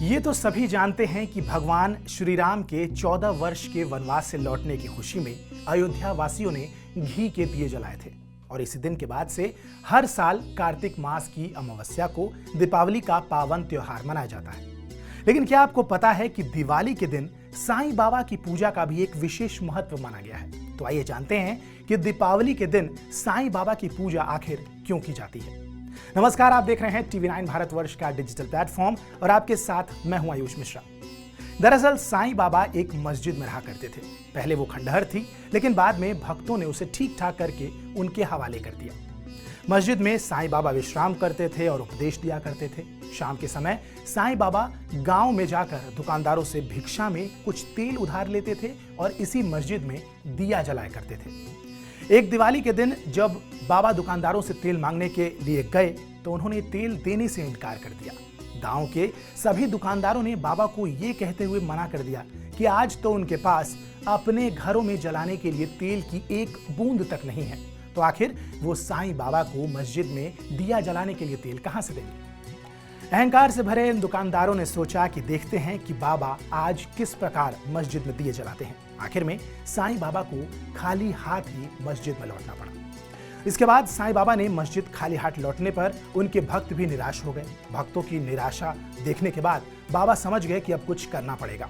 ये तो सभी जानते हैं कि भगवान श्री राम के 14 वर्ष के वनवास से लौटने की खुशी में अयोध्या वासियों ने घी के दिए जलाए थे और इसी दिन के बाद से हर साल कार्तिक मास की अमावस्या को दीपावली का पावन त्योहार मनाया जाता है। लेकिन क्या आपको पता है कि दिवाली के दिन साईं बाबा की पूजा का भी एक विशेष महत्व माना गया है। तो आइए जानते हैं कि दीपावली के दिन साईं बाबा की पूजा आखिर क्यों की जाती है। नमस्कार, आप देख रहे हैं TV9 भारतवर्ष का डिजिटल प्लेटफॉर्म और आपके साथ मैं हूं आयुष मिश्रा। दरअसल साईं बाबा एक मस्जिद में रहा करते थे। पहले वो खंडहर थी, लेकिन बाद में भक्तों ने उसे ठीक ठाक करके उनके हवाले कर दिया। मस्जिद में साईं बाबा विश्राम करते थे और उपदेश दिया करते थे। शाम के समय साईं बाबा गांव में जाकर दुकानदारों से भिक्षा में कुछ तेल उधार लेते थे और इसी मस्जिद में दिया जलाया करते थे। एक दिवाली के दिन जब बाबा दुकानदारों से तेल मांगने के लिए गए तो उन्होंने तेल देने से इनकार कर दिया। गांव के सभी दुकानदारों ने बाबा को ये कहते हुए मना कर दिया कि आज तो उनके पास अपने घरों में जलाने के लिए तेल की एक बूंद तक नहीं है, तो आखिर वो साईं बाबा को मस्जिद में दिया जलाने के लिए तेल कहां से देंगे। अहंकार से भरे इन दुकानदारों ने सोचा कि देखते हैं कि बाबा आज किस प्रकार मस्जिद में दिए जलाते हैं। आखिर में साईं बाबा को खाली हाथ ही मस्जिद में लौटना पड़ा। इसके बाद साईं बाबा ने मस्जिद खाली हाथ लौटने पर उनके भक्त भी निराश हो गए। भक्तों की निराशा देखने के बाद बाबा समझ गए कि अब कुछ करना पड़ेगा।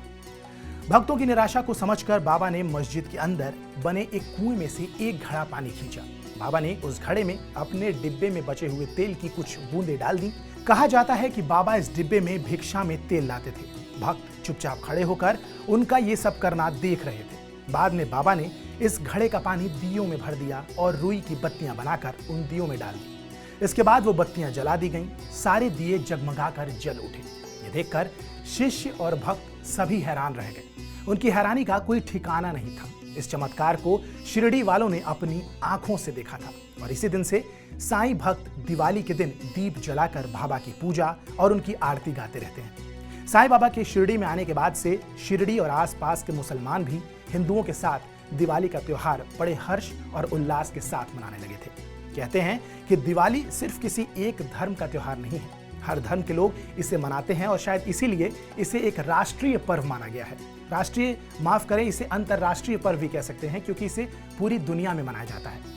भक्तों की निराशा को समझकर बाबा ने मस्जिद के अंदर बने एक कुएं में से एक घड़ा पानी खींचा। बाबा ने उस घड़े में अपने डिब्बे में बचे हुए तेल की कुछ बूंदें डाल दी। कहा जाता है कि बाबा इस डिब्बे में भिक्षा में तेल लाते थे। भक्त चुपचाप खड़े होकर उनका ये सब करना देख रहे थे। बाद में बाबा ने इस घड़े का पानी दियों में भर दिया और रुई की बत्तियां बनाकर उन दियों में डाल दी। इसके बाद वो बत्तियां जला दी गईं। सारे दिए जगमगाकर जल उठे। ये देखकर शिष्य और भक्त सभी हैरान रह गए। उनकी हैरानी का कोई ठिकाना नहीं था। इस चमत्कार को शिरडी वालों ने अपनी आंखों से देखा था और इसी दिन से साईं भक्त दिवाली के दिन दीप जलाकर बाबा की पूजा और उनकी आरती गाते रहते हैं। साईं बाबा के शिरडी में आने के बाद से शिरडी और आसपास के मुसलमान भी हिंदुओं के साथ दिवाली का त्योहार बड़े हर्ष और उल्लास के साथ मनाने लगे थे। कहते हैं कि दिवाली सिर्फ किसी एक धर्म का त्योहार नहीं है, हर धर्म के लोग इसे मनाते हैं और शायद इसीलिए इसे एक राष्ट्रीय पर्व माना गया है। राष्ट्रीय माफ करें, इसे अंतर्राष्ट्रीय पर्व भी कह सकते हैं क्योंकि इसे पूरी दुनिया में मनाया जाता है।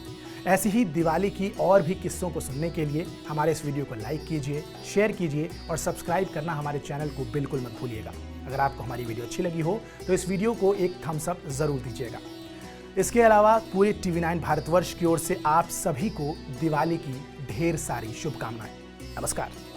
ऐसी ही दिवाली की और भी किस्सों को सुनने के लिए हमारे इस वीडियो को लाइक कीजिए, शेयर कीजिए और सब्सक्राइब करना हमारे चैनल को बिल्कुल मत भूलिएगा। अगर आपको हमारी वीडियो अच्छी लगी हो तो इस वीडियो को एक थम्स अप जरूर दीजिएगा। इसके अलावा पूरे TV9 भारतवर्ष की ओर से आप सभी को दिवाली की ढेर सारी शुभकामनाएं। नमस्कार।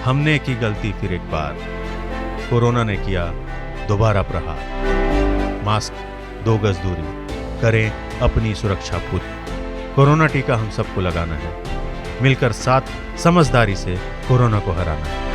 हमने की गलती फिर एक बार, कोरोना ने किया दोबारा प्रहार। मास्क, 2 गज दूरी, करें अपनी सुरक्षा खुद। कोरोना टीका हम सबको लगाना है, मिलकर साथ समझदारी से कोरोना को हराना है।